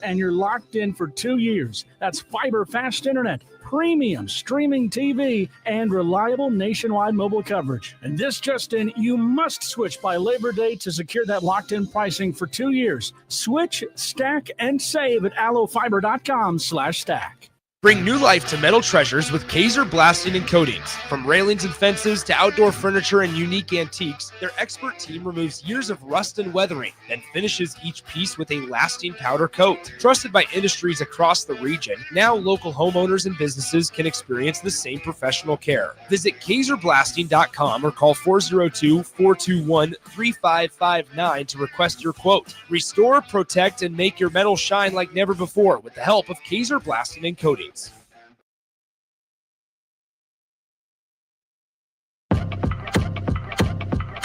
and you're locked in for 2 years. That's fiber fast internet, premium streaming TV, and reliable nationwide mobile coverage. And this just in, you must switch by Labor Day to secure that locked-in pricing for 2 years. Switch, stack, and save at allofiber.com/stack. Bring new life to metal treasures with Kaiser Blasting and Coatings. From railings and fences to outdoor furniture and unique antiques, their expert team removes years of rust and weathering, then finishes each piece with a lasting powder coat. Trusted by industries across the region, now local homeowners and businesses can experience the same professional care. Visit KaiserBlasting.com or call 402-421-3559 to request your quote. Restore, protect, and make your metal shine like never before with the help of Kaiser Blasting and Coatings.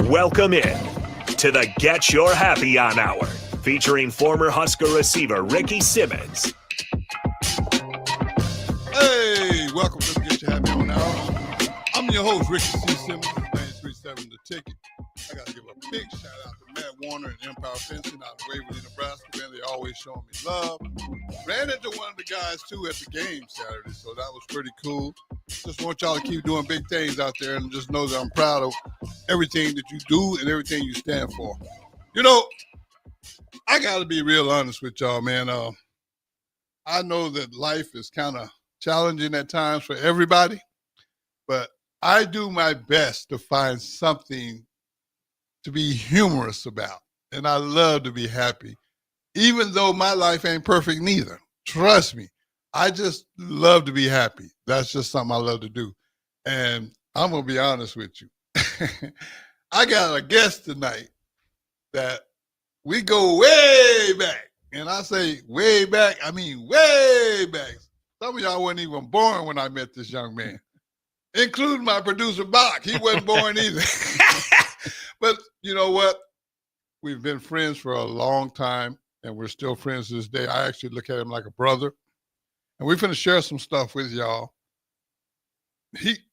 Welcome in to the Get Your Happy On Hour, featuring former Husker receiver Ricky Simmons. Hey, welcome to the Get Your Happy On Hour. I'm your host, Ricky C. Simmons, 937 The Ticket. I got to give a big shout out to Matt Warner and Empire Fencing out of Waverly, Nebraska. Man, they always showing me love. Ran into one of the guys, too, at the game Saturday, so that was pretty cool. Just want y'all to keep doing big things out there and just know that I'm proud of everything that you do and everything you stand for. You know, I got to be real honest with y'all, man. I know that life is kind of challenging at times for everybody, but I do my best to find something to be humorous about, and I love to be happy, even though my life ain't perfect neither. Trust me, I just love to be happy. That's just something I love to do, and I'm gonna be honest with you. I got a guest tonight that we go way back, and I say way back, I mean way back. Some of y'all weren't even born when I met this young man, including my producer, Bach. He wasn't born either. But you know what? We've been friends for a long time, and we're still friends to this day. I actually look at him like a brother. And we're going to share some stuff with y'all.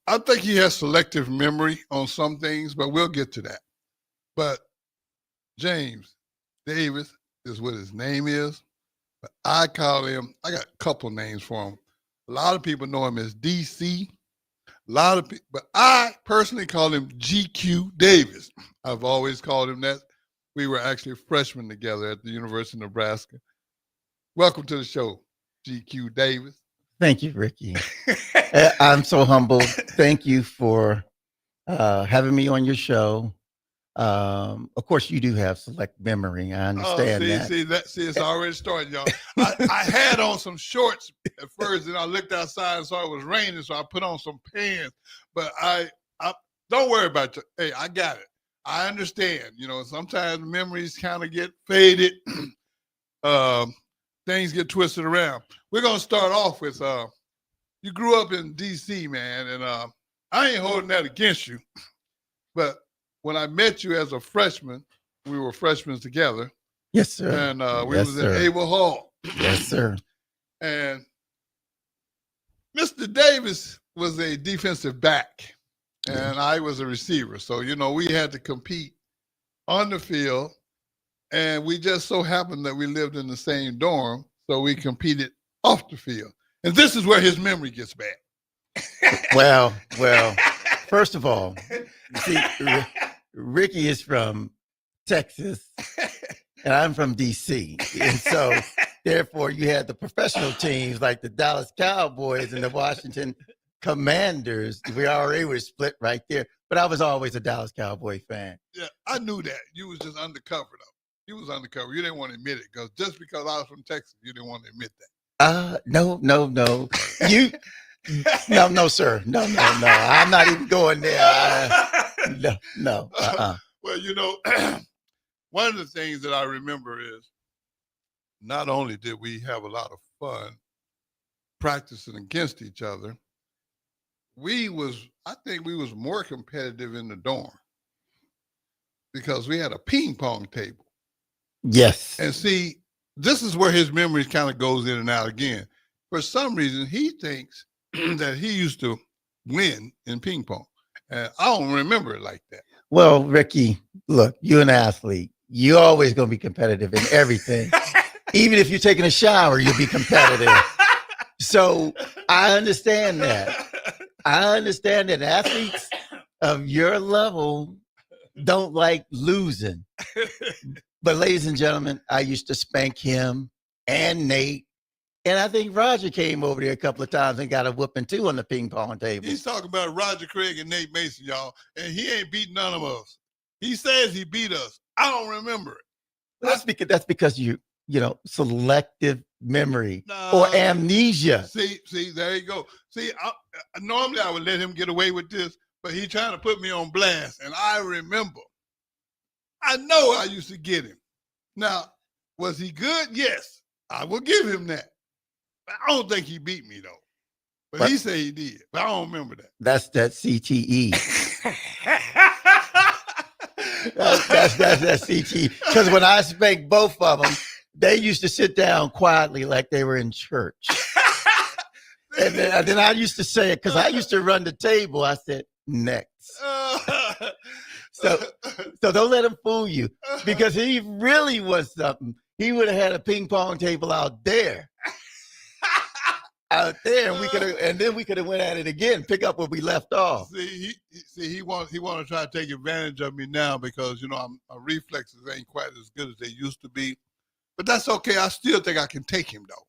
I think he has selective memory on some things, but we'll get to that. But James Davis is what his name is. But I call him, I got a couple names for him. A lot of people know him as DC. A lot of people, but I personally call him GQ Davis. I've always called him that. We were actually freshmen together at the University of Nebraska. Welcome to the show, GQ Davis. Thank you, Ricky. I'm so humbled. Thank you for having me on your show. Of course, you do have select memory. I understand that. See, it's already started, y'all. I had on some shorts at first, and I looked outside and saw it was raining, so I put on some pants. But I don't worry about it. Hey, I got it. I understand. You know, sometimes memories kind of get faded. Things get twisted around. We're gonna start off with you grew up in D.C., man, and I ain't holding that against you, but when I met you as a freshman, we were freshmen together. Yes, sir. And we was in Abel Hall. Yes, sir. And Mr. Davis was a defensive back, and I was a receiver. So, you know, we had to compete on the field, and we just so happened that we lived in the same dorm, so we competed off the field. And this is where his memory gets bad. Well, first of all, see, Ricky is from Texas, and I'm from D.C. And so, therefore, you had the professional teams like the Dallas Cowboys and the Washington Commanders. We already were split right there. But I was always a Dallas Cowboy fan. Yeah, I knew that. You was just undercover, though. You was undercover. You didn't want to admit it because just because I was from Texas, you didn't want to admit that. No. No, sir. No. I'm not even going there. No. Well, you know, one of the things that I remember is not only did we have a lot of fun practicing against each other, I think we was more competitive in the dorm because we had a ping pong table. Yes. And see, this is where his memory kind of goes in and out again. For some reason, he thinks that he used to win in ping pong. And I don't remember it like that. Well, Ricky, look, you're an athlete. You're always going to be competitive in everything. Even if you're taking a shower, you'll be competitive. So I understand that. I understand that athletes of your level don't like losing. But ladies and gentlemen, I used to spank him and Nate. And I think Roger came over there a couple of times and got a whooping too on the ping pong table. He's talking about Roger Craig and Nate Mason, y'all. And he ain't beat none of us. He says he beat us. I don't remember it. That's because you selective memory or amnesia. See, there you go. See, normally I would let him get away with this, but he's trying to put me on blast. And I remember. I know I used to get him. Now, was he good? Yes, I will give him that. But I don't think he beat me, though. But he said he did. But I don't remember that. That's that CTE. that's that CTE. Because when I spanked both of them, they used to sit down quietly like they were in church. And then I used to say it because I used to run the table. I said, next. So don't let him fool you, because he really was something. He would have had a ping pong table out there, and we could have went at it again, pick up where we left off. He want to try to take advantage of me now because my reflexes ain't quite as good as they used to be, but that's okay. I still think I can take him though.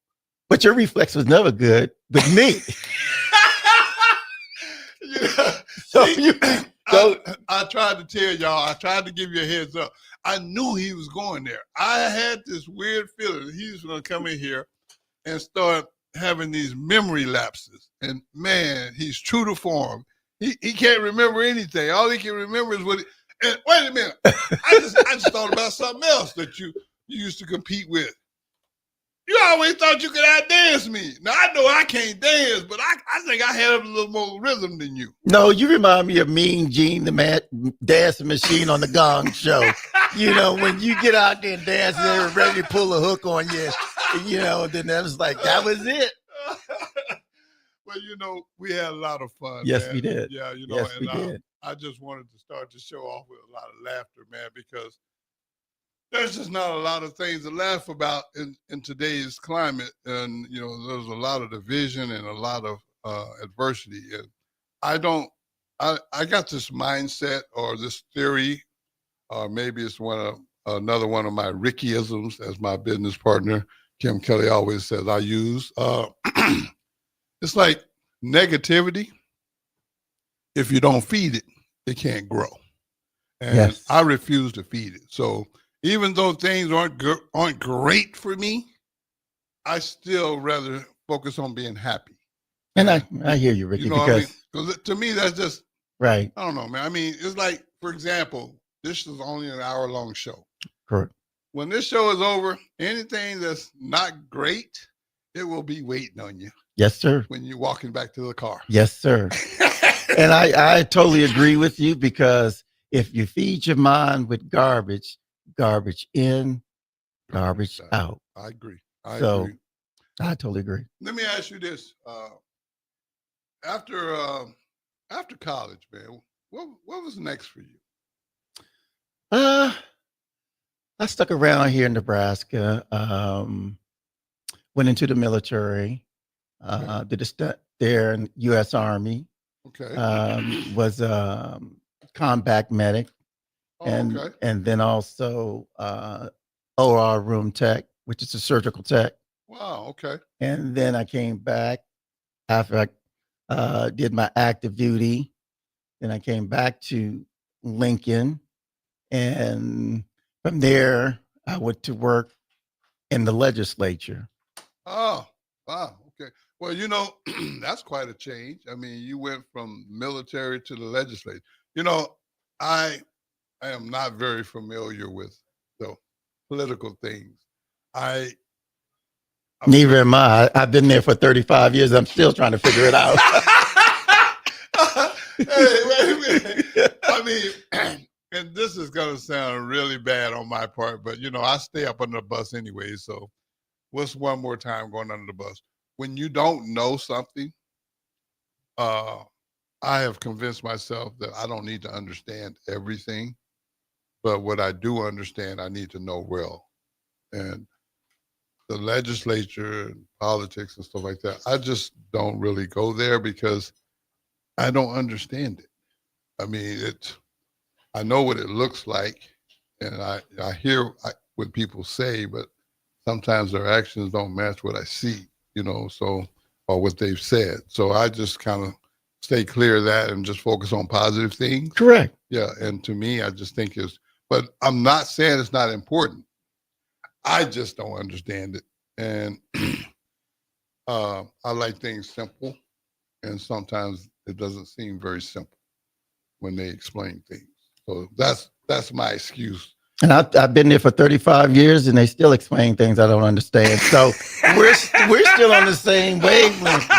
But your reflex was never good with me. I tried to tell y'all, I tried to give you a heads up. I knew he was going there. I had this weird feeling that he was going to come in here and start having these memory lapses. And man, he's true to form. He can't remember anything. All he can remember is and wait a minute. I just thought about something else that you used to compete with. You always thought you could outdance me. Now, I know I can't dance, but I think I had a little more rhythm than you. No, you remind me of Mean Gene, the dancing machine on the Gong Show. When you get out there and dance, they're ready to pull a hook on you. Then that was like, that was it. Well, we had a lot of fun. Yes, man. we did. Yeah, yes, we did. I just wanted to start the show off with a lot of laughter, man, because there's just not a lot of things to laugh about in today's climate. And, there's a lot of division and a lot of adversity. And I got this mindset or this theory, or maybe it's another one of my Rickyisms, as my business partner, Kim Kelly, always says I use. It's like negativity. If you don't feed it, it can't grow. And yes. I refuse to feed it. So even though things aren't great for me, I still rather focus on being happy. And I hear you, Ricky. Because to me, that's just right. I don't know, man. I mean, it's like, for example, this is only an hour-long show. Correct. When this show is over, anything that's not great, it will be waiting on you. Yes, sir. When you're walking back to the car. Yes, sir. And I totally agree with you, because if you feed your mind with garbage in, garbage out. I agree. I totally agree. Let me ask you this. After college, man, what was next for you? I stuck around here in Nebraska, went into the military, did a stunt there in U.S. Army. Okay. Was combat medic. And then also OR room tech, which is a surgical tech. Wow, okay. And then I came back after I did my active duty. Then I came back to Lincoln. And from there, I went to work in the legislature. Oh, wow, okay. Well, that's quite a change. I mean, you went from military to the legislature. I am not very familiar with the political things. Neither am I. I've been there for 35 years. I'm still trying to figure it out. Hey, wait a minute. I mean, and this is going to sound really bad on my part, but, I stay up under the bus anyway. So what's one more time going under the bus? When you don't know something, I have convinced myself that I don't need to understand everything. But what I do understand, I need to know well. And the legislature and politics and stuff like that, I just don't really go there because I don't understand it. I mean, I know what it looks like, and I hear what people say, but sometimes their actions don't match what I see, so, or what they've said. So I just kind of stay clear of that and just focus on positive things. Correct. Yeah, and to me, I just think but I'm not saying it's not important. I just don't understand it. And I like things simple, and sometimes it doesn't seem very simple when they explain things. So that's my excuse. And I've been there for 35 years, and they still explain things I don't understand. So we're still on the same wavelength.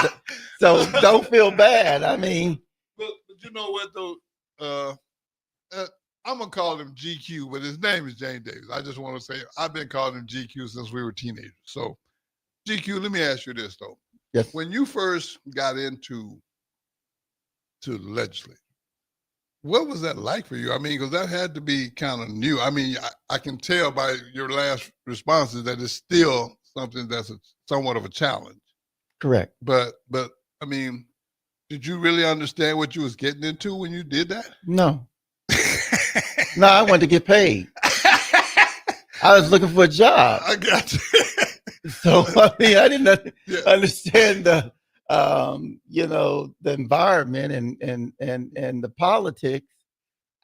So don't feel bad. I mean, but you know what though? I'm gonna call him GQ, but his name is Jane Davis. I just want to say I've been calling him GQ since we were teenagers. So GQ, let me ask you this though. Yes. When you first got into the legislature, what was that like for you? I mean, because that had to be kind of new. I mean, I can tell by your last responses that it's still something that's somewhat of a challenge. Correct. But I mean, did you really understand what you was getting into when you did that? No. No, I wanted to get paid. I was looking for a job. I got you. So I mean, I didn't understand the the environment and the politics.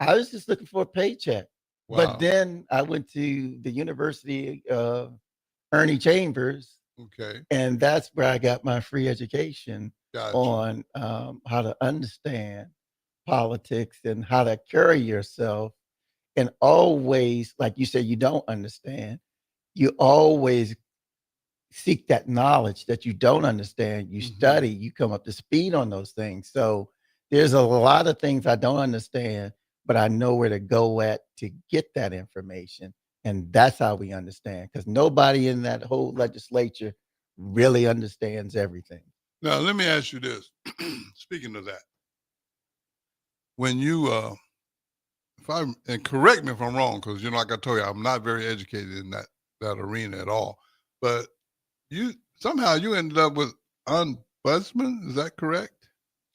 I was just looking for a paycheck. Wow. But then I went to the University of Ernie Chambers. Okay. And that's where I got my free education Gotcha. on how to understand politics and how to carry yourself. And always, like you said, you don't understand. You always seek that knowledge that you don't understand. You study, you come up to speed on those things. So there's a lot of things I don't understand, but I know where to go at to get that information. And that's how we understand, because nobody in that whole legislature really understands everything. Now, let me ask you this. Speaking of that, when you, and correct me if I'm wrong, because, like I told you, I'm not very educated in that arena at all, but somehow you ended up with ombudsman. Is that correct?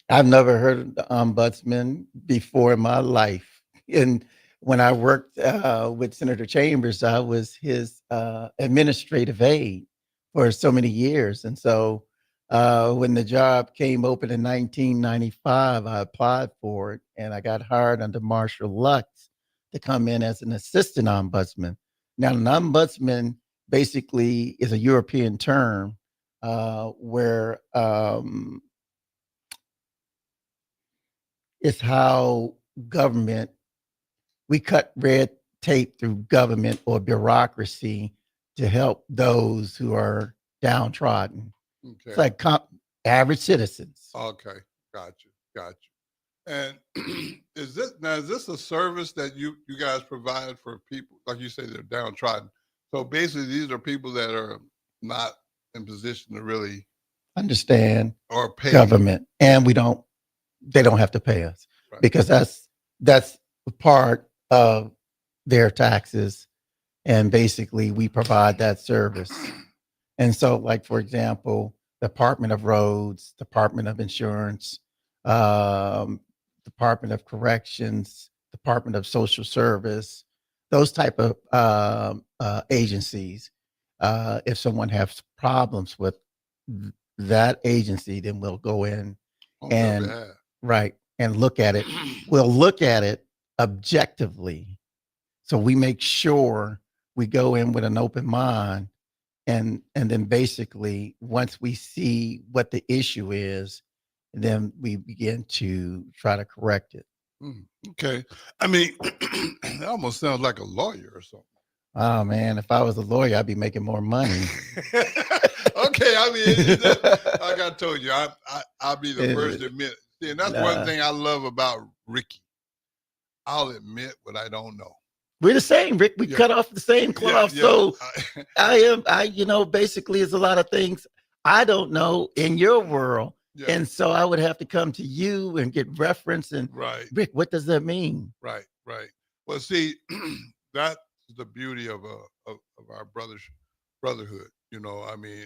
I've never heard of the ombudsman before in my life. And when I worked with Senator Chambers, I was his administrative aide for so many years. And so when the job came open in 1995, I applied for it, and I got hired under Marshall Lux to come in as an assistant ombudsman. Now, an ombudsman basically is a European term where it's how government, we cut red tape through government or bureaucracy to help those who are downtrodden. Okay. It's like average citizens. Okay, got you. And is this a service that you guys provide for people, like you say, they're downtrodden? So basically, these are people that are not in position to really understand or pay government, and they don't have to pay us, right? Because that's part of their taxes, and basically we provide that service. And so, like, for example, Department of Roads, Department of Insurance, Department of Corrections, Department of Social Service, those type of agencies, if someone has problems with that agency, then we'll go in and look at it. We'll look at it objectively. So we make sure we go in with an open mind, and then basically once we see what the issue is, then we begin to try to correct it. Okay. I mean, it almost sounds like a lawyer or something. Oh man, if I was a lawyer, I'd be making more money. Okay, I mean, like I told you, I'll be the first to admit. See, and that's one thing I love about Ricky. I'll admit what I don't know. We're the same, Rick. We cut off the same cloth. Yeah. So I basically it's a lot of things I don't know in your world. Yeah. And so I would have to come to you and get reference and Rick, what does that mean? Right. Well, see, that's the beauty of our brotherhood. You know, I mean,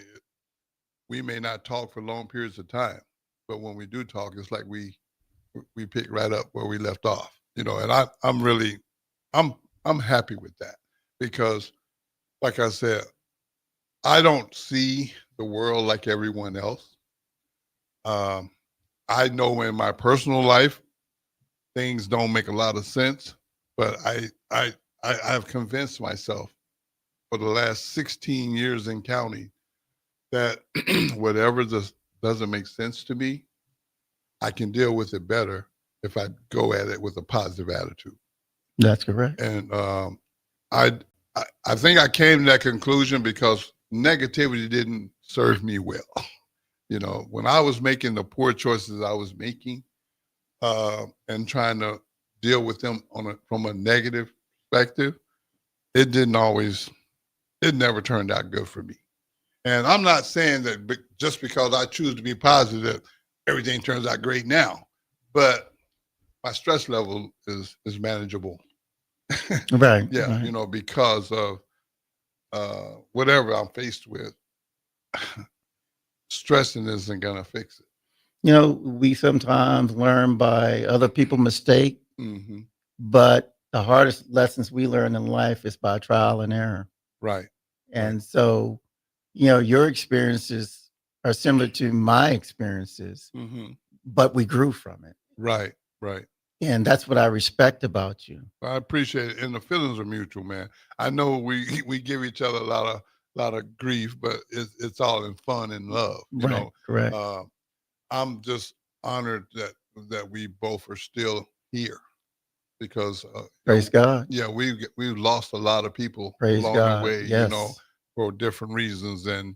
we may not talk for long periods of time, but when we do talk, it's like we pick right up where we left off. You know, and I'm happy with that because, like I said, I don't see the world like everyone else. I know in my personal life things don't make a lot of sense, but I've convinced myself for the last 16 years in county that whatever doesn't make sense to me, I can deal with it better if I go at it with a positive attitude. That's correct. And I think I came to that conclusion because negativity didn't serve me well. You know, when I was making the poor choices I was making and trying to deal with them from a negative perspective, it never turned out good for me. And I'm not saying that just because I choose to be positive, everything turns out great now, but my stress level is manageable. Right. Yeah, right. you know, because of whatever I'm faced with, stressing isn't gonna fix it. You know, we sometimes learn by other people's mistake, Mm-hmm. but the hardest lessons we learn in life is by trial and error. Right. And so, you know, your experiences are similar to my experiences, Mm-hmm. but we grew from it. Right. Right. And that's what I respect about you. I appreciate it, and the feelings are mutual, man. I know we give each other a lot of grief, but it's all in fun and love. You Right, know, correct. I'm just honored that we both are still here because Praise God. yeah, we've lost a lot of people Praise along God. the way, Yes. you know, for different reasons. And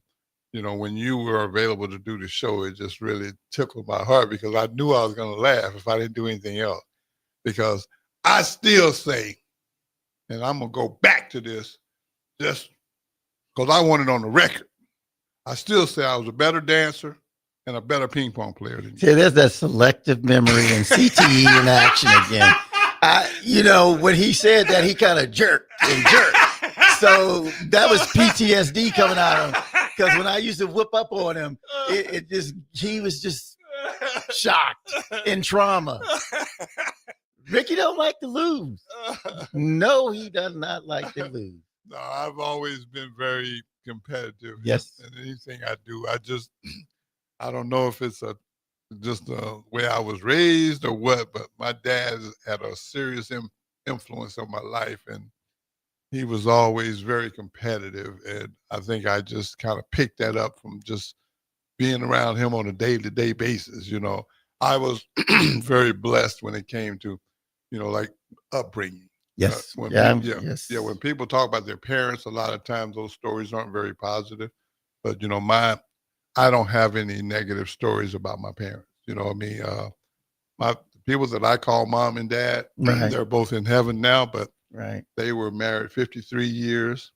you know, when you were available to do the show, it just really tickled my heart because I knew I was going to laugh if I didn't do anything else. Because I still say, and I'm going to go back to this just because I want it on the record. I still say I was a better dancer and a better ping pong player than you. See, there's that selective memory and CTE in action again. You know, when he said that, he kind of jerked and jerked. So that was PTSD coming out of him. Because when I used to whip up on him, he was just shocked in trauma. Ricky don't like to lose. No, he does not like to lose. No, I've always been very competitive. Yes. In anything I do. I don't know if it's just the way I was raised or what, but my dad had a serious influence on my life, and he was always very competitive. And I think I just kind of picked that up from just being around him on a day-to-day basis. You know, I was very blessed when it came to, you know, like upbringing. Yes. Yes. When people talk about their parents, a lot of times those stories aren't very positive. But, you know, I don't have any negative stories about my parents. You know what I mean? My people that I call mom and dad, right. They're both in heaven now, but right. They were married 53 years.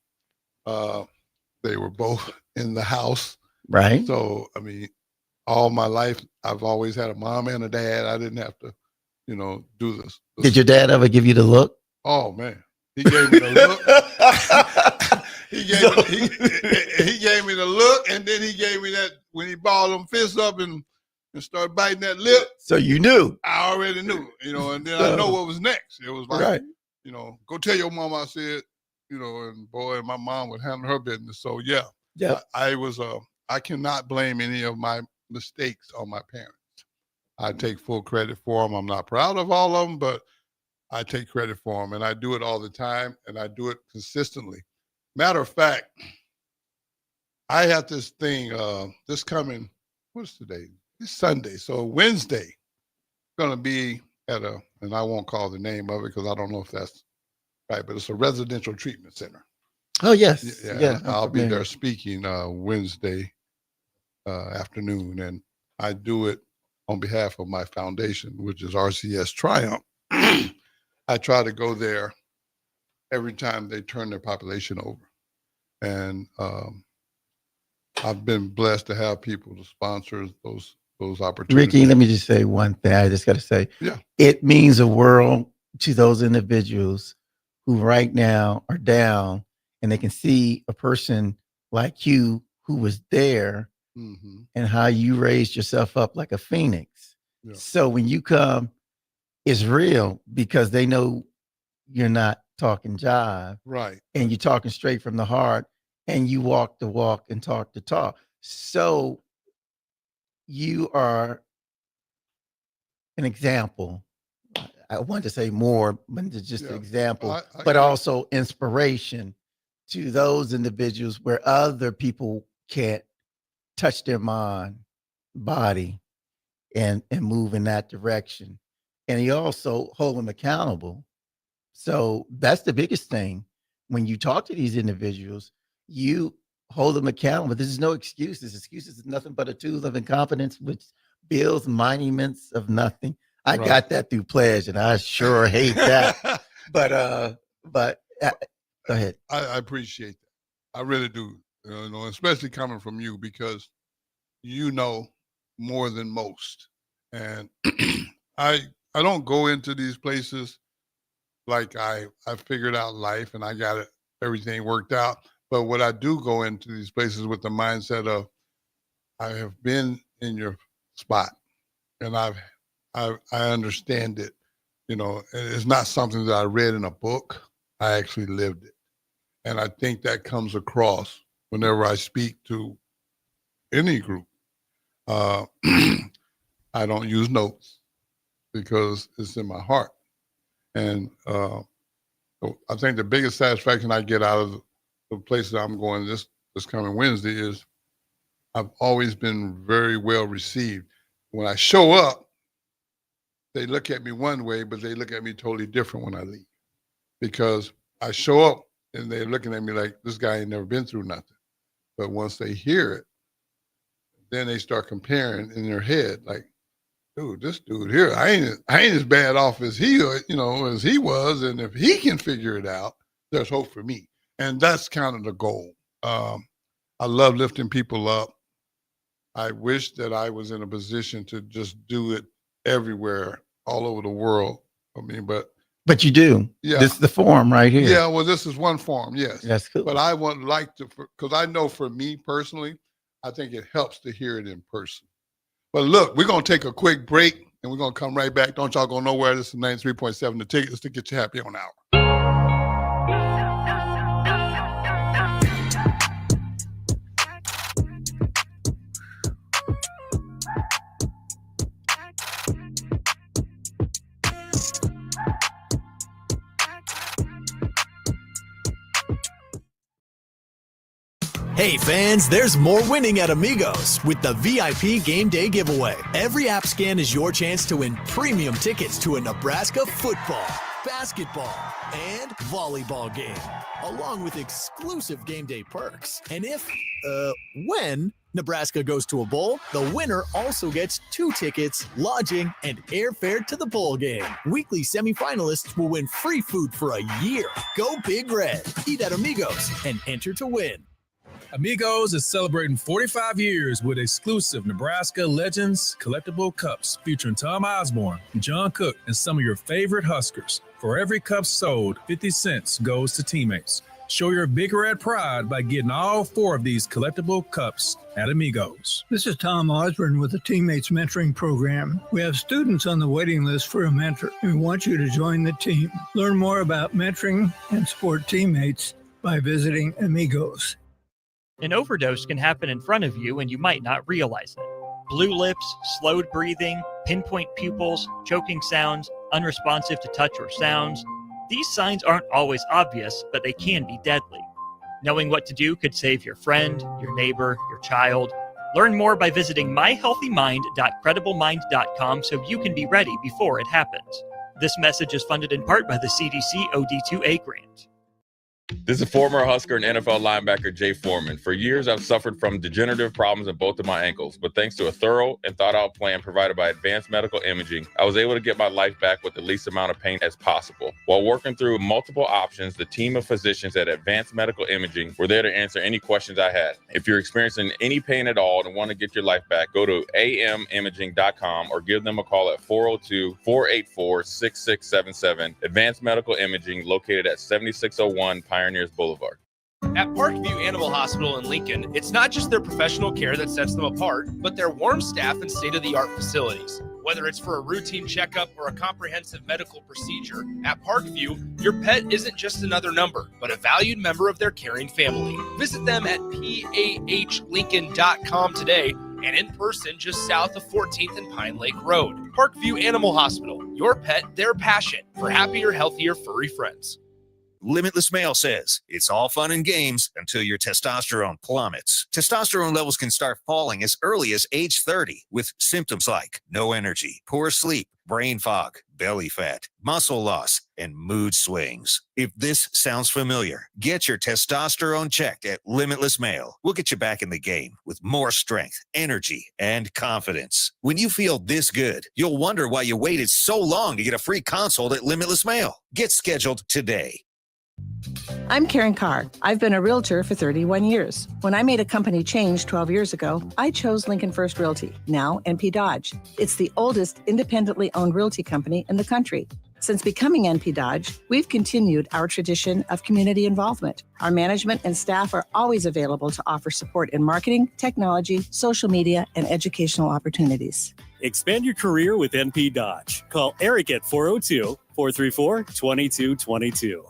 They were both in the house. Right. So, I mean, all my life, I've always had a mom and a dad. I didn't have to, you know, do this. Did your dad ever give you the look? Oh, man. He gave me the look. he gave me the look, and then he gave me that when he balled them fists up and started biting that lip. So you knew. I already knew, you know, and then I know what was next. It was like, right. you know, go tell your mom I said, you know, and boy, my mom would handle her business. So, yeah. I cannot blame any of my mistakes on my parents. I take full credit for them. I'm not proud of all of them, but I take credit for them, and I do it all the time, and I do it consistently. Matter of fact, I have this thing, this coming, what's today? It's Sunday. So Wednesday, going to be at and I won't call the name of it because I don't know if that's right, but it's a residential treatment center. Oh, yes. Yeah. I'll be there speaking Wednesday afternoon, and I do it on behalf of my foundation, which is RCS Triumph. I try to go there every time they turn their population over. And I've been blessed to have people to sponsor those opportunities. Ricky, let me just say one thing. I just got to say, it means the world to those individuals who right now are down and they can see a person like you who was there and how you raised yourself up like a phoenix. Yeah. So when you come, it's real because they know you're not talking jive. Right. And you're talking straight from the heart and you walk the walk and talk the talk. So you are an example. I want to say more, but it's just an example, but also inspiration to those individuals where other people can't touch their mind, body, and move in that direction. And you also hold them accountable. So that's the biggest thing. When you talk to these individuals, you hold them accountable. There's no excuses. Excuses is nothing but a tool of incompetence, which builds monuments of nothing. I got that through pledge, and I sure hate that. But go ahead. I appreciate that. I really do. You know, especially coming from you because you know more than most. And I don't go into these places like I figured out life and I got everything worked out. But what I do go into these places with the mindset of I have been in your spot and I understand it. You know, it's not something that I read in a book. I actually lived it. And I think that comes across whenever I speak to any group. I don't use notes because it's in my heart. And I think the biggest satisfaction I get out of the place that I'm going this coming Wednesday is I've always been very well received. When I show up, they look at me one way, but they look at me totally different when I leave. Because I show up and they're looking at me like, this guy ain't never been through nothing. But once they hear it, then they start comparing in their head, like, dude, this dude here, I ain't as bad off as he was. And if he can figure it out, there's hope for me. And that's kind of the goal. I love lifting people up. I wish that I was in a position to just do it everywhere, all over the world. I mean, but you do. Yeah. This is the form right here. Yeah, well, this is one form, yes. That's cool. But I would like to, because I know for me personally, I think it helps to hear it in person. But look, we're going to take a quick break, and we're going to come right back. Don't y'all go nowhere. This is 93.7 The Ticket. It's to get you happy on hour. Hey fans, there's more winning at Amigos with the VIP Game Day giveaway. Every app scan is your chance to win premium tickets to a Nebraska football, basketball, and volleyball game, along with exclusive game day perks. And when Nebraska goes to a bowl, the winner also gets 2 tickets, lodging, and airfare to the bowl game. Weekly semifinalists will win free food for a year. Go Big Red. Eat at Amigos and enter to win. Amigos is celebrating 45 years with exclusive Nebraska Legends collectible cups featuring Tom Osborne, John Cook, and some of your favorite Huskers. For every cup sold, 50 cents goes to teammates. Show your Big Red pride by getting all 4 of these collectible cups at Amigos. This is Tom Osborne with the Teammates Mentoring Program. We have students on the waiting list for a mentor, and we want you to join the team. Learn more about mentoring and support teammates by visiting Amigos. An overdose can happen in front of you and you might not realize it. Blue lips, slowed breathing, pinpoint pupils, choking sounds, unresponsive to touch or sounds. These signs aren't always obvious, but they can be deadly. Knowing what to do could save your friend, your neighbor, your child. Learn more by visiting myhealthymind.crediblemmind.com so you can be ready before it happens. This message is funded in part by the CDC OD2A grant. This is former Husker and NFL linebacker Jay Foreman. For years, I've suffered from degenerative problems in both of my ankles, but thanks to a thorough and thought-out plan provided by Advanced Medical Imaging, I was able to get my life back with the least amount of pain as possible. While working through multiple options, the team of physicians at Advanced Medical Imaging were there to answer any questions I had. If you're experiencing any pain at all and want to get your life back, go to amimaging.com or give them a call at 402-484-6677. Advanced Medical Imaging, located at 7601 Pioneers Boulevard. At Parkview Animal Hospital in Lincoln, it's not just their professional care that sets them apart, but their warm staff and state-of-the-art facilities. Whether it's for a routine checkup or a comprehensive medical procedure, at Parkview, your pet isn't just another number, but a valued member of their caring family. Visit them at pahlincoln.com today and in person just south of 14th and Pine Lake Road. Parkview Animal Hospital, your pet, their passion for happier, healthier, furry friends. Limitless Male says it's all fun and games until your testosterone plummets. Testosterone levels can start falling as early as age 30 with symptoms like no energy, poor sleep, brain fog, belly fat, muscle loss, and mood swings. If this sounds familiar, get your testosterone checked at Limitless Male. We'll get you back in the game with more strength, energy, and confidence. When you feel this good, you'll wonder why you waited so long to get a free consult at Limitless Male. Get scheduled today. I'm Karen Carr. I've been a realtor for 31 years. When I made a company change 12 years ago, I chose Lincoln First Realty, now NP Dodge. It's the oldest independently owned realty company in the country. Since becoming NP Dodge, we've continued our tradition of community involvement. Our management and staff are always available to offer support in marketing, technology, social media, and educational opportunities. Expand your career with NP Dodge. Call Eric at 402-434-2222.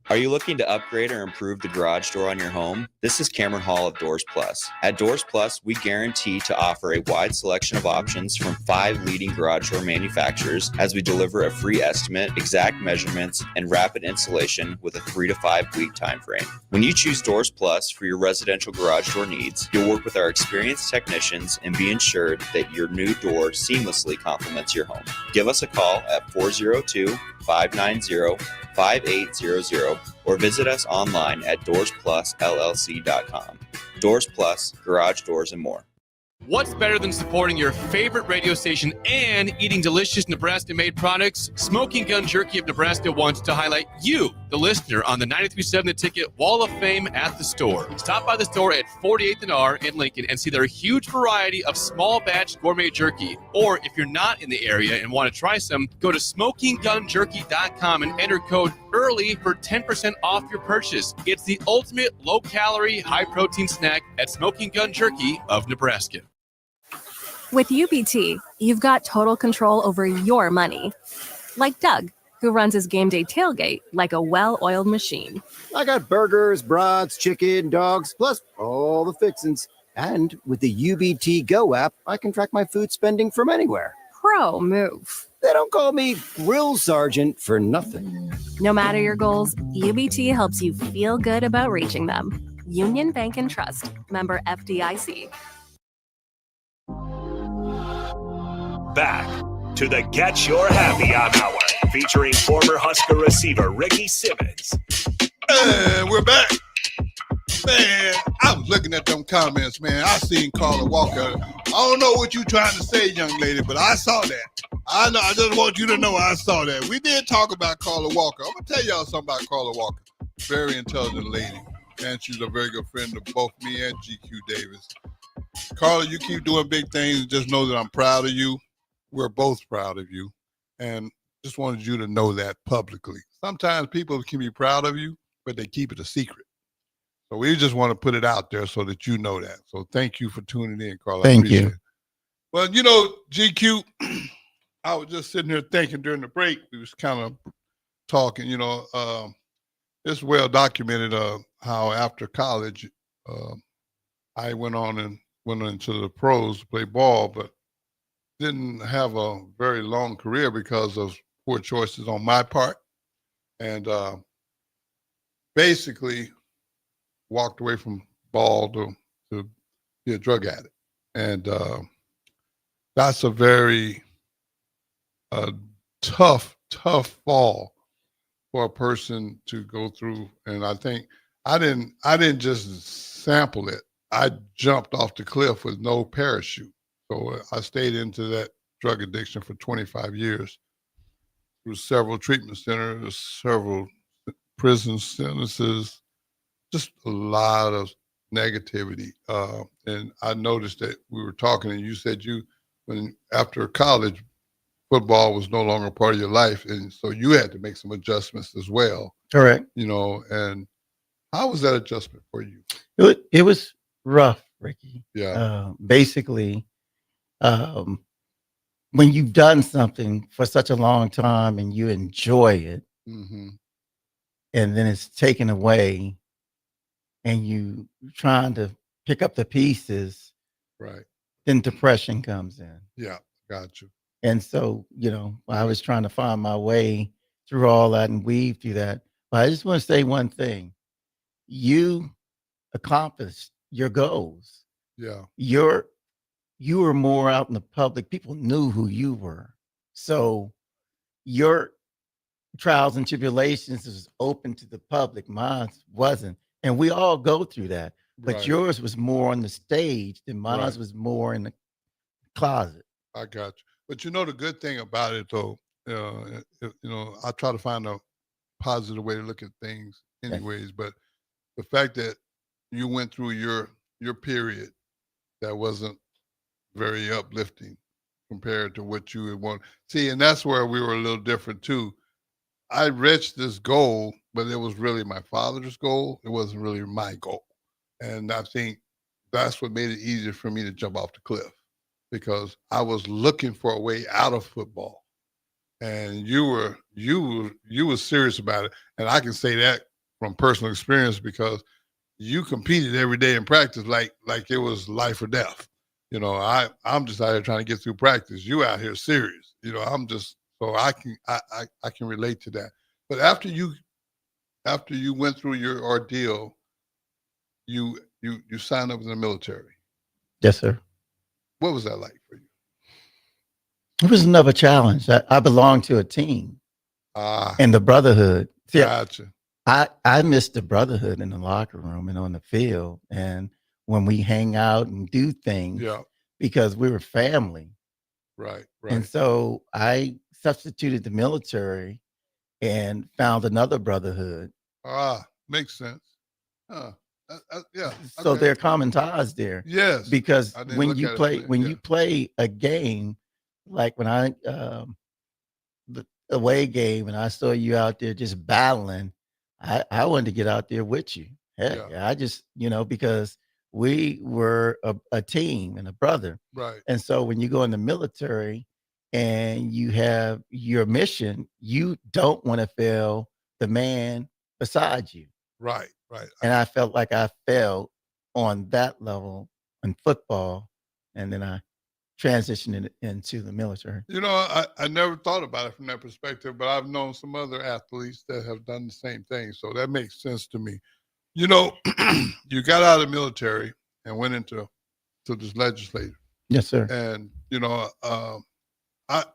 Are you looking to upgrade or improve the garage door on your home? This is Cameron Hall of Doors Plus. At Doors Plus, we guarantee to offer a wide selection of options from 5 leading garage door manufacturers as we deliver a free estimate, exact measurements, and rapid installation with a 3 to 5 week time frame. When you choose Doors Plus for your residential garage door needs, you'll work with our experienced technicians and be ensured that your new door seamlessly complements your home. Give us a call at 402-590-5800 or visit us online at DoorsPlusLLC.com. Doors Plus, garage doors, and more. What's better than supporting your favorite radio station and eating delicious Nebraska-made products? Smoking Gun Jerky of Nebraska wants to highlight you, the listener, on the 93.7 The Ticket Wall of Fame at the store. Stop by the store at 48th and R in Lincoln and see their huge variety of small batch gourmet jerky. Or if you're not in the area and want to try some, go to SmokingGunJerky.com and enter code EARLY for 10% off your purchase. It's the ultimate low-calorie, high-protein snack at Smoking Gun Jerky of Nebraska. With UBT, you've got total control over your money. Like Doug, who runs his game day tailgate like a well-oiled machine. I got burgers, brats, chicken, dogs, plus all the fixins. And with the UBT Go app, I can track my food spending from anywhere. Pro move. They don't call me Grill Sergeant for nothing. No matter your goals, UBT helps you feel good about reaching them. Union Bank and Trust. Member FDIC. Back to the Get Your Happy On Hour, featuring former Husker receiver Ricky Simmons. And we're back. Man, I was looking at them comments, man. I seen Carla Walker. I don't know what you trying to say, young lady, but I saw that. I know. I just want you to know I saw that. We did talk about Carla Walker. I'm going to tell y'all something about Carla Walker. Very intelligent lady. And she's a very good friend of both me and GQ Davis. Carla, you keep doing big things. Just know that I'm proud of you. We're both proud of you. And just wanted you to know that publicly. Sometimes people can be proud of you, but they keep it a secret. So we just want to put it out there so that you know that. So thank you for tuning in, Carla. Thank you. It. Well, you know, GQ, I was just sitting here thinking during the break, we was kind of talking, you know, it's well documented how after college, I went into the pros to play ball, but didn't have a very long career because of poor choices on my part. And basically walked away from ball to be a drug addict. And that's a very tough fall for a person to go through. And I think I didn't just sample it. I jumped off the cliff with no parachute. So I stayed into that drug addiction for 25 years through several treatment centers, several prison sentences, just a lot of negativity. And I noticed that we were talking and you said when after college, football was no longer part of your life. And so you had to make some adjustments as well. Correct. You know, and How was that adjustment for you? It was rough, Ricky. Yeah. Basically, when you've done something for such a long time and you enjoy it, Mm-hmm. and then it's taken away, and you trying to pick up the pieces, Right. then depression comes in. Yeah. Got you. And so, I was trying to find my way through all that and weave through that. But I just want to say one thing. You accomplished your goals. Yeah. You were more out in the public. People knew who you were. So your trials and tribulations was open to the public. Mine wasn't. And we all go through that. But Right. yours was more on the stage than mine Right. was more in the closet. I got you. But the good thing about it, though, I try to find a positive way to look at things anyways. But the fact that you went through your period that wasn't very uplifting compared to what you would want. See, and that's where we were a little different too. I reached this goal, but it was really my father's goal. It wasn't really my goal. And I think that's what made it easier for me to jump off the cliff, because I was looking for a way out of football. And you were serious about it. And I can say that from personal experience, because you competed every day in practice like it was life or death. I'm just out here trying to get through practice. You out here serious. I'm just, so I can relate to that. But after you went through your ordeal, you signed up in the military. Yes, sir. What was that like for you? It was another challenge. I belonged to a team and the brotherhood. See, Gotcha. I missed the brotherhood in the locker room and on the field, and when we hang out and do things, Yeah. because we were family. Right. And so I substituted the military and found another brotherhood. Makes sense. Yeah. So there are common ties there. Yes. Because I didn't when look you at it play from that, when yeah. you play a game, like when I the away game and I saw you out there just battling, I wanted to get out there with you. Heck, I just, because we were a team and a brother. Right. And so when you go in the military and you have your mission, you don't want to fail the man beside you. Right. Right. And I felt like I failed on that level in football. And then I transitioned into the military. I never thought about it from that perspective, but I've known some other athletes that have done the same thing. So that makes sense to me. You got out of the military and went into this legislature. Yes, sir. And,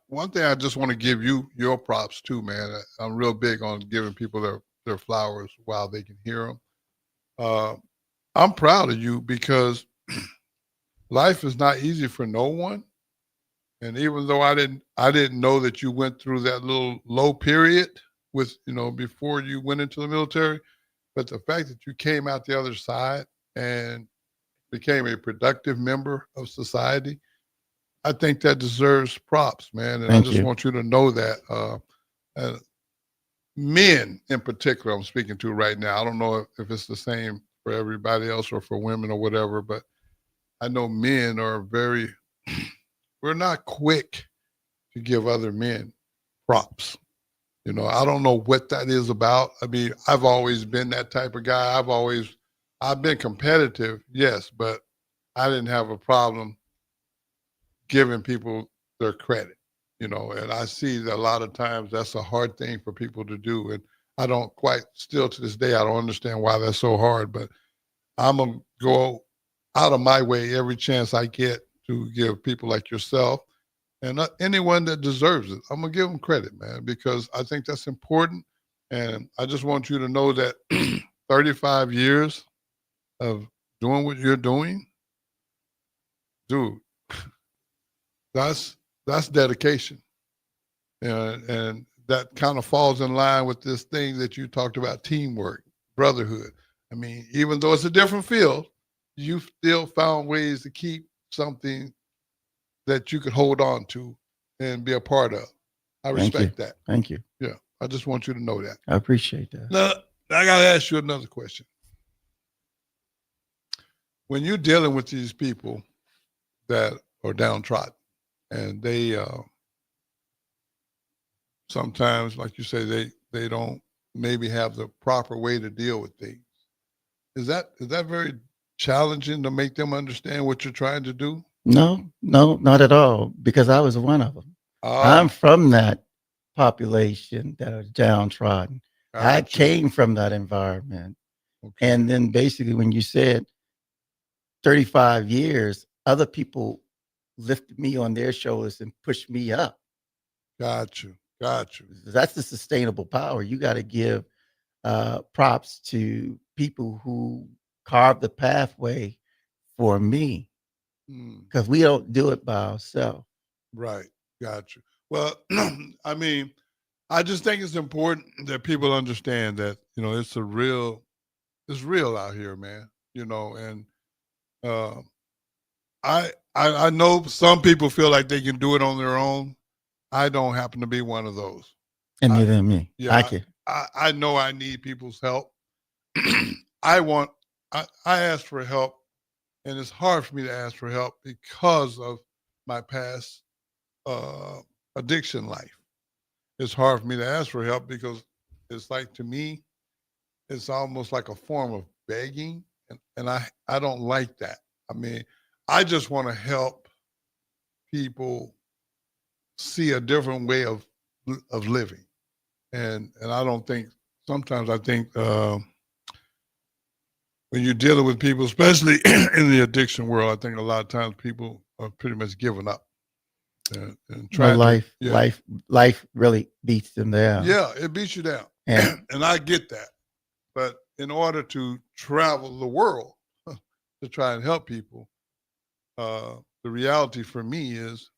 one thing I just want to give you your props too, man. I'm real big on giving people their flowers while they can hear them. I'm proud of you, because life is not easy for no one. And even though I didn't know that you went through that little low period with, before you went into the military, but the fact that you came out the other side and became a productive member of society, I think that deserves props, man. And Thank I just you. want you to know that. Men in particular, I'm speaking to right now. I don't know if it's the same for everybody else or for women or whatever, but I know men are we're not quick to give other men props. I don't know what that is about. I mean, I've always been that type of guy. I've been competitive, yes, but I didn't have a problem giving people their credit, and I see that a lot of times that's a hard thing for people to do. And I don't quite, still to this day, I don't understand why that's so hard, but I'm going to go out of my way every chance I get to give people like yourself and anyone that deserves it. I'm going to give them credit, man, because I think that's important. And I just want you to know that 35 years of doing what you're doing, dude, that's dedication. And that kind of falls in line with this thing that you talked about, teamwork, brotherhood. I mean, even though it's a different field, you still found ways to keep something that you could hold on to and be a part of. I respect that. Thank you. Yeah. I just want you to know that. I appreciate that. Now, I got to ask you another question. when you're dealing with these people that are downtrodden, and they sometimes, like you say, they don't maybe have the proper way to deal with things. Is that very challenging to make them understand what you're trying to do? No, not at all, because I was one of them. I'm from that population that are downtrodden. I came from that environment. Okay. And then basically when you said 35 years, other people lifted me on their shoulders and pushed me up. Got you. That's the sustainable power. You got to give props to people who carved the pathway for me, because we don't do it by ourselves. Right. Got you. Well, I mean, I just think it's important that people understand that, it's real out here, man, and I know some people feel like they can do it on their own. I don't happen to be one of those. And neither me. Yeah. I know I need people's help. I ask for help, and it's hard for me to ask for help because of my past addiction life. It's hard for me to ask for help because it's like, to me, it's almost like a form of begging, and I don't like that. I mean, I just want to help people see a different way of living, and I don't think, sometimes I think when you're dealing with people, especially in the addiction world, I think a lot of times people are pretty much giving up and trying life really beats them down. Yeah, it beats you down, and I get that. But in order to travel the world to try and help people, the reality for me is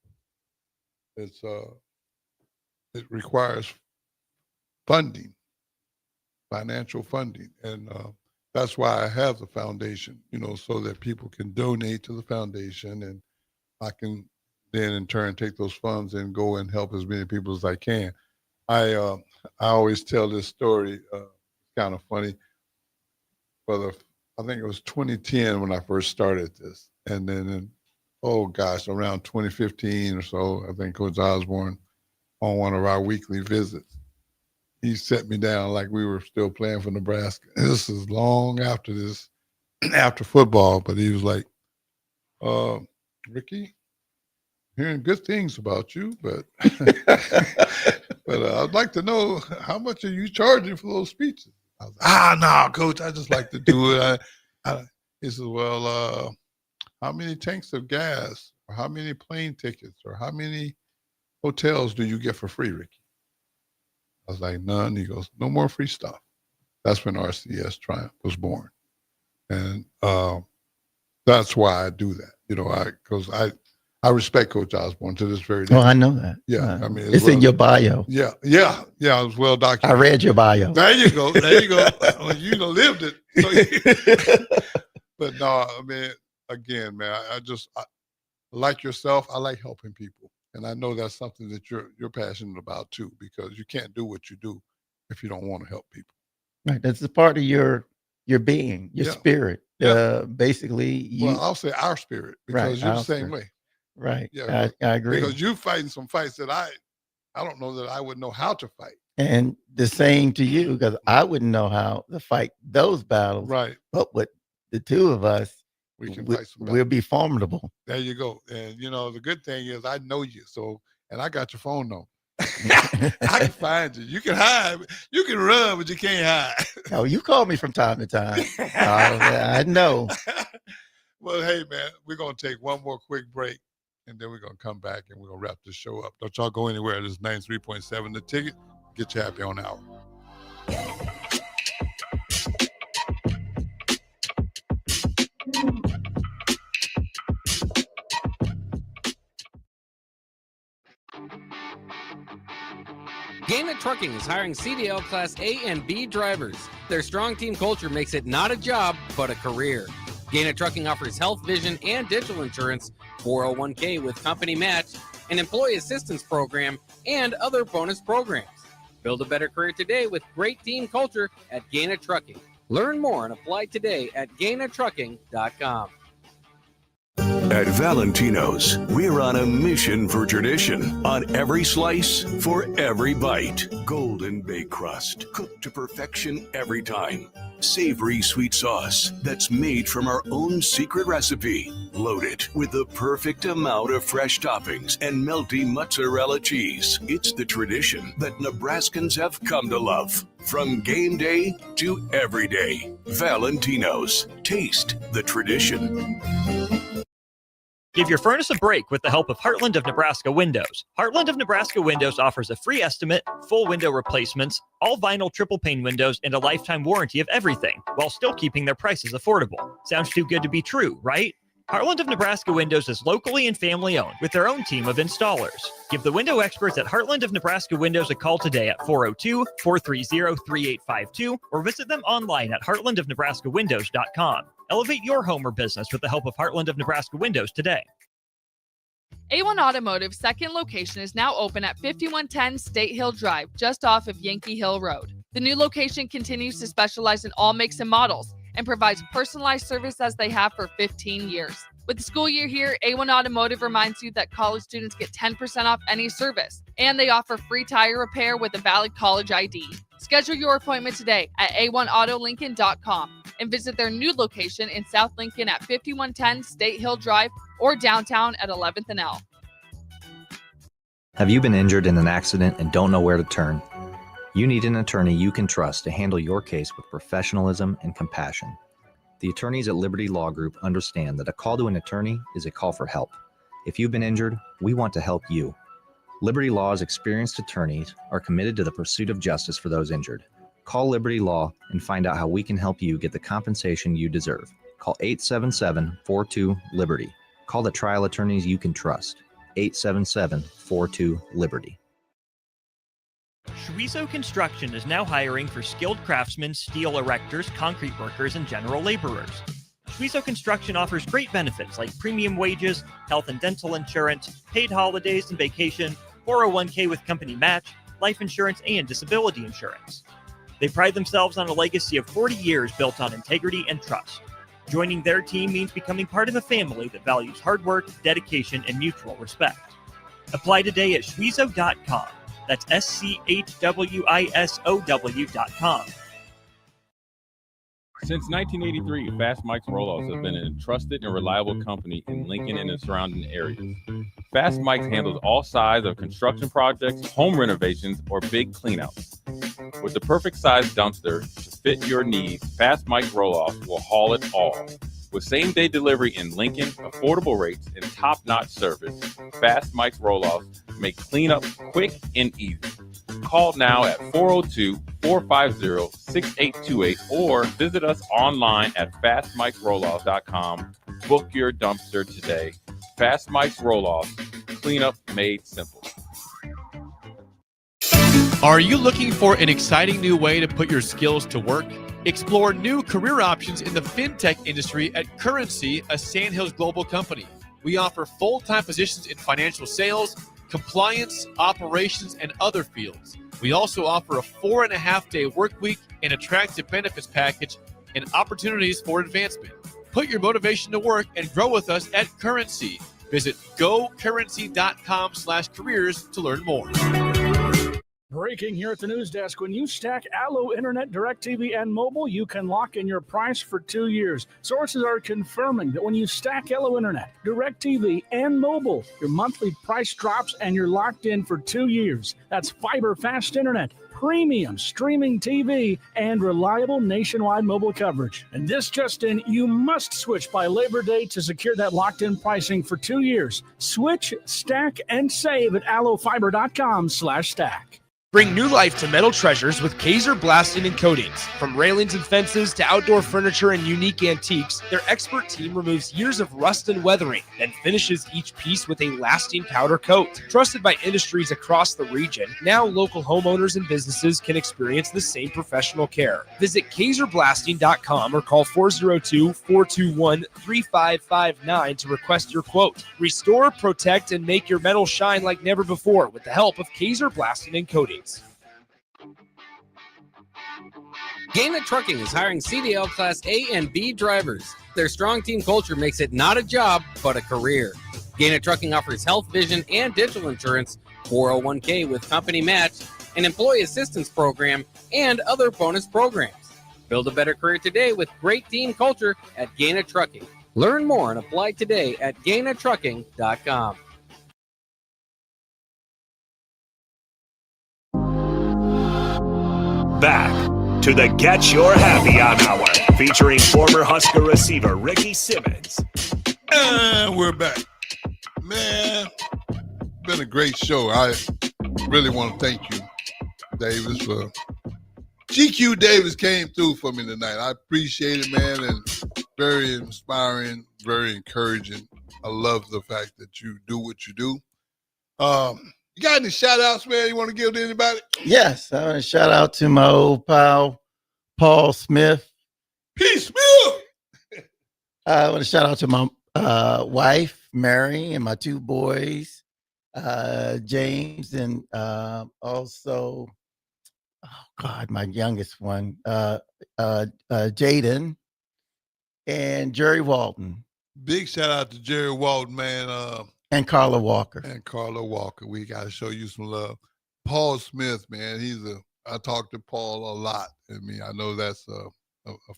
it requires funding, financial funding, and that's why I have the foundation, so that people can donate to the foundation, and I can then in turn take those funds and go and help as many people as I can. I always tell this story, kind of funny, but I think it was 2010 when I first started this, and then around 2015 or so, I think Coach Osborne, on one of our weekly visits, he set me down like we were still playing for Nebraska. This is long after after football, but he was like, Ricky, hearing good things about you, but I'd like to know, how much are you charging for those speeches? I was like, no, Coach, I just like to do it. He says, well, how many tanks of gas, or how many plane tickets, or how many hotels do you get for free, Ricky? I was like, none. He goes, no more free stuff. That's when RCS Triumph was born. And that's why I do that, because I respect Coach Osborne to this very day. Oh, I know that. Yeah, I mean, it's in your bio. Yeah, it was well documented. I read your bio. There you go. Well, you lived it. So but no, I mean, again, man, I like yourself. I like helping people, and I know that's something that you're passionate about too, because you can't do what you do if you don't want to help people. Right, that's a part of your being, your spirit. Basically, well, I'll say our spirit, because you're the same way. Right. Yeah, I agree. Because you're fighting some fights that I don't know that I would know how to fight. And the same to you, because I wouldn't know how to fight those battles. Right. But with the two of us, we can fight some battles. We'll be formidable. There you go. And the good thing is I know you, and I got your phone number. I can find you. You can hide. You can run, but you can't hide. Oh, you call me from time to time. I know. Well, hey, man, we're going to take one more quick break, and then we're going to come back and we're going to wrap this show up. Don't y'all go anywhere. This is 93.7 The Ticket. Get you happy on the hour. Gaina Trucking is hiring CDL Class A and B drivers. Their strong team culture makes it not a job, but a career. Gaina Trucking offers health, vision, and dental insurance, 401k with company match, an employee assistance program, and other bonus programs. Build a better career today with great team culture at Gaina Trucking. Learn more and apply today at GainaTrucking.com. At Valentino's, we're on a mission for tradition. On every slice, for every bite. Golden baked crust, cooked to perfection every time. Savory sweet sauce that's made from our own secret recipe. Loaded with the perfect amount of fresh toppings and melty mozzarella cheese. It's the tradition that Nebraskans have come to love. From game day to every day. Valentino's. Taste the tradition. Give your furnace a break with the help of Heartland of Nebraska Windows. Heartland of Nebraska Windows offers a free estimate, full window replacements, all vinyl triple pane windows, and a lifetime warranty of everything, while still keeping their prices affordable. Sounds too good to be true, right? Heartland of Nebraska Windows is locally and family owned with their own team of installers. Give the window experts at Heartland of Nebraska Windows a call today at 402-430-3852 or visit them online at heartlandofnebraskawindows.com. Elevate your home or business with the help of Heartland of Nebraska Windows today. A1 Automotive's second location is now open at 5110 State Hill Drive, just off of Yankee Hill Road. The new location continues to specialize in all makes and models and provides personalized service as they have for 15 years. With the school year here, A1 Automotive reminds you that college students get 10% off any service, and they offer free tire repair with a valid college ID. Schedule your appointment today at a1autolincoln.com and visit their new location in South Lincoln at 5110 State Hill Drive or downtown at 11th and L. Have you been injured in an accident and don't know where to turn? You need an attorney you can trust to handle your case with professionalism and compassion. The attorneys at Liberty Law Group understand that a call to an attorney is a call for help. If you've been injured, we want to help you. Liberty Law's experienced attorneys are committed to the pursuit of justice for those injured. Call Liberty Law and find out how we can help you get the compensation you deserve. Call 877-42-LIBERTY. Call the trial attorneys you can trust. 877-42-LIBERTY. Schweizo Construction is now hiring for skilled craftsmen, steel erectors, concrete workers, and general laborers. Schweizo Construction offers great benefits like premium wages, health and dental insurance, paid holidays and vacation, 401k with company match, life insurance, and disability insurance. They pride themselves on a legacy of 40 years built on integrity and trust. Joining their team means becoming part of a family that values hard work, dedication, and mutual respect. Apply today at schweizo.com. That's SCHWISOW.com. Since 1983, Fast Mike's Roll-Offs have been a trusted and reliable company in Lincoln and the surrounding areas. Fast Mike's handles all sides of construction projects, home renovations, or big cleanouts. With the perfect size dumpster to fit your needs, Fast Mike's Roll-Offs will haul it all. With same-day delivery in Lincoln, affordable rates, and top-notch service, Fast Mike's Roll-Offs make cleanup quick and easy. Call now at 402-450-6828 or visit us online at fastmikesrolloffs.com. Book your dumpster today. Fast Mike's Roll-Offs, cleanup made simple. Are you looking for an exciting new way to put your skills to work? Explore new career options in the fintech industry at Currency, a Sandhills global company. We offer full-time positions in financial sales, compliance, operations, and other fields. We also offer a 4.5-day work week, an attractive benefits package, and opportunities for advancement. Put your motivation to work and grow with us at Currency. Visit gocurrency.com/careers to learn more. Breaking here at the news desk. When you stack Allo Internet, DirecTV, and mobile, you can lock in your price for 2 years. Sources are confirming that when you stack Allo Internet, DirecTV, and mobile, your monthly price drops and you're locked in for 2 years. That's fiber fast internet, premium streaming TV, and reliable nationwide mobile coverage. And this just in, you must switch by Labor Day to secure that locked-in pricing for 2 years. Switch, stack, and save at allofiber.com/stack. Bring new life to metal treasures with Kaiser Blasting and Coatings. From railings and fences to outdoor furniture and unique antiques, their expert team removes years of rust and weathering, then finishes each piece with a lasting powder coat. Trusted by industries across the region, now local homeowners and businesses can experience the same professional care. Visit KaiserBlasting.com or call 402-421-3559 to request your quote. Restore, protect, and make your metal shine like never before with the help of Kaiser Blasting and Coatings. Gaina Trucking is hiring CDL Class A and B drivers. Their strong team culture makes it not a job, but a career. Gaina Trucking offers health, vision, and dental insurance, 401k with company match, an employee assistance program, and other bonus programs. Build a better career today with great team culture at Gaina Trucking. Learn more and apply today at GainaTrucking.com. Back to the Get Your Happy On Hour, featuring former Husker receiver Ricky Simmons. And we're back. Man, been a great show. I really want to thank you, Davis, for GQ Davis came through for me tonight. I appreciate it, man, and very inspiring, very encouraging. I love the fact that you do what you do. You got any shout-outs, man, you want to give to anybody? Yes, I want to shout out to my old pal, Paul Smith. P. Smith! I want to shout out to my wife, Mary, and my two boys, James, and also, oh God, my youngest one, Jaden, and Jerry Walton. Big shout out to Jerry Walton, man. And Carla Walker. We got to show you some love. Paul Smith, man, I talk to Paul a lot. I mean, I know that's a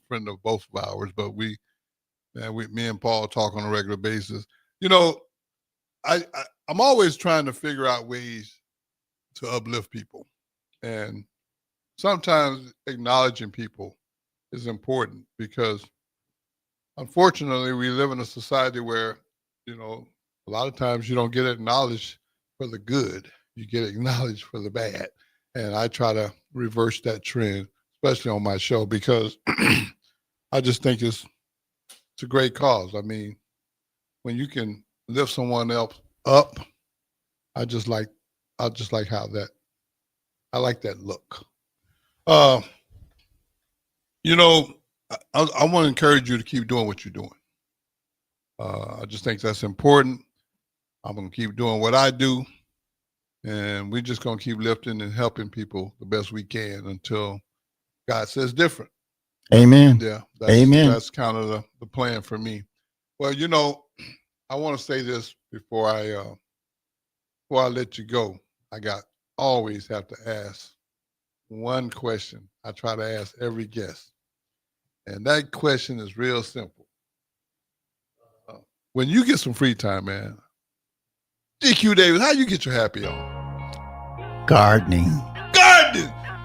friend of both of ours, but me and Paul talk on a regular basis. You know, I'm always trying to figure out ways to uplift people. And sometimes acknowledging people is important because unfortunately we live in a society where, you know, a lot of times you don't get acknowledged for the good. You get acknowledged for the bad. And I try to reverse that trend, especially on my show, because I just think it's a great cause. I mean, when you can lift someone else up, I like that look. You know, I want to encourage you to keep doing what you're doing. I just think that's important. I'm going to keep doing what I do, and we're just going to keep lifting and helping people the best we can until God says different. Amen. Yeah. Amen. That's kind of the plan for me. Well, you know, I want to say this before I let you go. Always have to ask one question. I try to ask every guest, and that question is real simple. When you get some free time, man, GQ Davis, how you get your happy on? Gardening.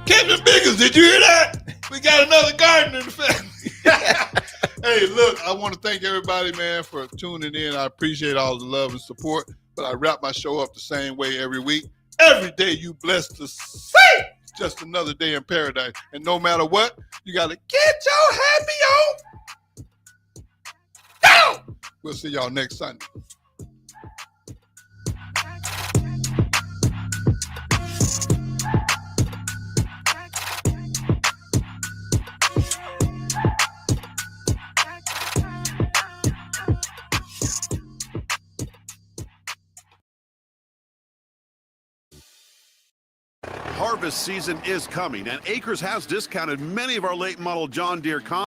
Kevin Biggers, did you hear that? We got another gardener in the family. Hey, look, I want to thank everybody, man, for tuning in. I appreciate all the love and support, but I wrap my show up the same way every week. Every day you blessed to see. It's just another day in paradise. And no matter what, you got to get your happy on. Go! We'll see y'all next Sunday. Harvest season is coming, and Acres has discounted many of our late model John Deere